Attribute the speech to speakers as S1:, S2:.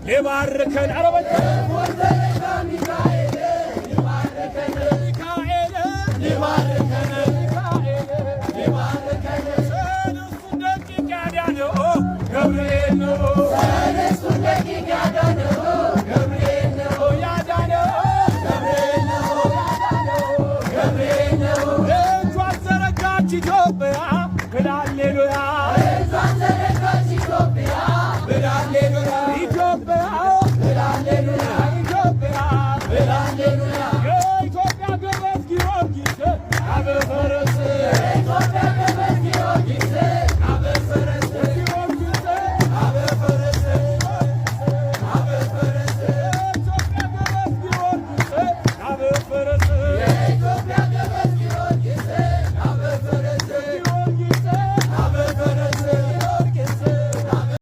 S1: ሊባርከን አረበች ሚካኤል ሊባርከን ሰለስቱ ደቂቅ ያዳነው ገብርኤል ነው። ሰለስቱ ደቂቅ